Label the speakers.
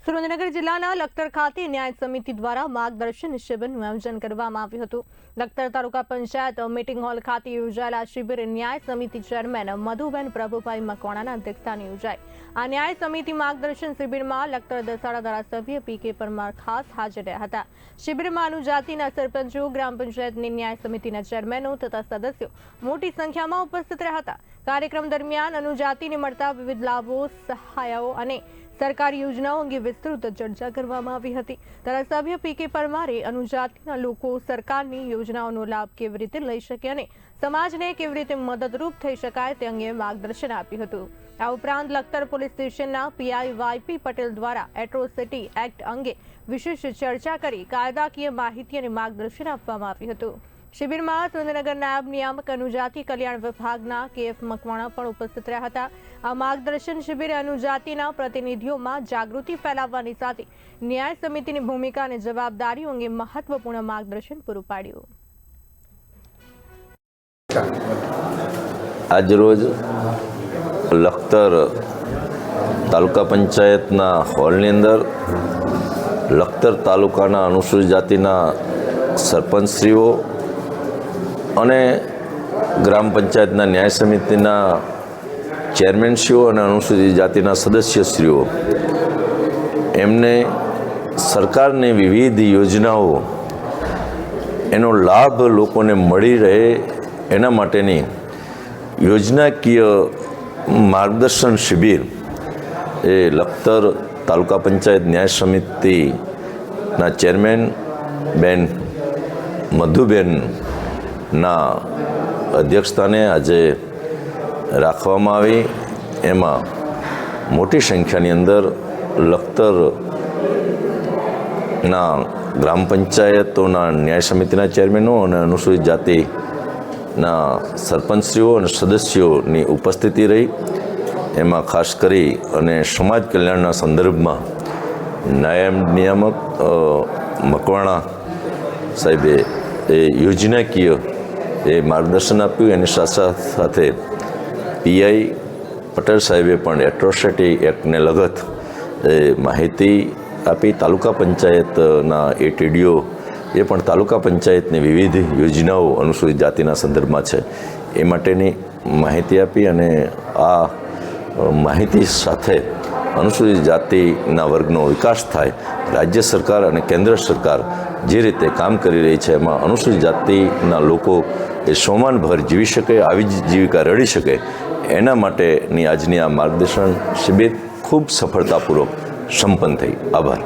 Speaker 1: સુરેન્દ્રનગર જિલ્લાના લખતર ખાતે ન્યાય સમિતિ દ્વારા માર્ગદર્શન શિબિરનું આયોજન કરવામાં આવ્યું હતું। લખતર તાલુકા પંચાયત મીટિંગ હોલ ખાતે યોજાયેલા શિબિર ન્યાય સમિતિ ચેરમેન મધુબેન પ્રભુભાઈ મકવાણાના અધ્યક્ષસ્થાને યોજાઈ। આ ન્યાય સમિતિ માર્ગદર્શન શિબિરમાં લખતર દસાડા ધારાસભ્ય પી.કે. પરમાર ખાસ હાજર રહ્યા હતા। શિબિરમાં અનુજાતિના સરપંચો, ગ્રામ પંચાયતની ન્યાય સમિતિના ચેરમેનો તથા સદસ્યો મોટી સંખ્યામાં ઉપસ્થિત રહ્યા હતા। કાર્યક્રમ દરમિયાન અનુજાતિને મળતા વિવિધ લાભો, સહાયો અને સરકારી યોજનાઓ અંગે વિસ્તૃત ચર્ચા કરવામાં આવી હતી। ધારાસભ્ય પી.કે. પરમારે અનુજાતિના લોકો સરકારની યોજનાઓનો લાભ કેવી રીતે લઈ શકે અને સમાજને કેવી રીતે મદદરૂપ થઈ શકાય તે અંગે માર્ગદર્શન આપ્યું હતું। આ ઉપરાંત લખતર પોલીસ સ્ટેશનના પીઆઈ વાય.પી. પટેલ દ્વારા એટ્રોસિટી એક્ટ અંગે વિશેષ ચર્ચા કરી કાયદાકીય માહિતી અને માર્ગદર્શન આપવામાં આવ્યું હતું। શિબિરમાં સુરેન્દ્રનગર નાયબ નિયામક અનુજાતિ કલ્યાણ વિભાગના કે.એફ. મકવાણા પણ ઉપસ્થિત રહ્યા હતા। આ માર્ગદર્શન શિબિરે અનુજાતિના પ્રતિનિધિઓમાં જાગૃતિ ફેલાવવાની સાથે ન્યાય સમિતિની ભૂમિકા અને જવાબદારીઓ અંગે મહત્વપૂર્ણ માર્ગદર્શન પૂરું પાડ્યું।
Speaker 2: આજરોજ લખતર તાલુકા પંચાયતના હોલની અંદર લખતર તાલુકાના અનુસૂચિત જાતિના સરપંચશ્રીઓ અને ગ્રામ પંચાયતના ન્યાય સમિતિના ચેરમેનશ્રીઓ અને અનુસૂચિત જાતિના સદસ્યશ્રીઓ એમને સરકારની વિવિધ યોજનાઓ એનો લાભ લોકોને મળી રહે એના માટેની યોજનાકીય માર્ગદર્શન શિબિર એ લખતર તાલુકા પંચાયત ન્યાય સમિતિના ચેરમેન બેન મધુબેનના અધ્યક્ષસ્થાને આજે રાખવામાં આવી। એમાં મોટી સંખ્યાની અંદર લખતરના ગ્રામ પંચાયતોના ન્યાય સમિતિના ચેરમેનો અને અનુસૂચિત જાતિના સરપંચશ્રીઓ અને સદસ્યોની ઉપસ્થિતિ રહી। એમાં ખાસ કરી અને સમાજ કલ્યાણના સંદર્ભમાં નાયબ નિયામક મકવાણા સાહેબે એ યોજનાકીય એ માર્ગદર્શન આપ્યું। એની સાથે પીઆઈ પટેલ સાહેબે પણ એટ્રોસિટી એક્ટને લગત એ માહિતી આપી। તાલુકા પંચાયતના એ ટીડીઓ એ પણ તાલુકા પંચાયતની વિવિધ યોજનાઓ અનુસૂચિત જાતિના સંદર્ભમાં છે એ માટેની માહિતી આપી। અને આ માહિતી સાથે અનુસૂચિત જાતિના વર્ગનો વિકાસ થાય, રાજ્ય સરકાર અને કેન્દ્ર સરકાર જે રીતે કામ કરી રહી છે એમાં અનુસૂચિત જાતિના લોકો એ સોમાનભર જીવી શકે, આવી જીવિકા રળી શકે એના માટેની આજની આ માર્ગદર્શન શિબિર ખૂબ સફળતાપૂર્વક સંપન્ન થઈ। આભાર।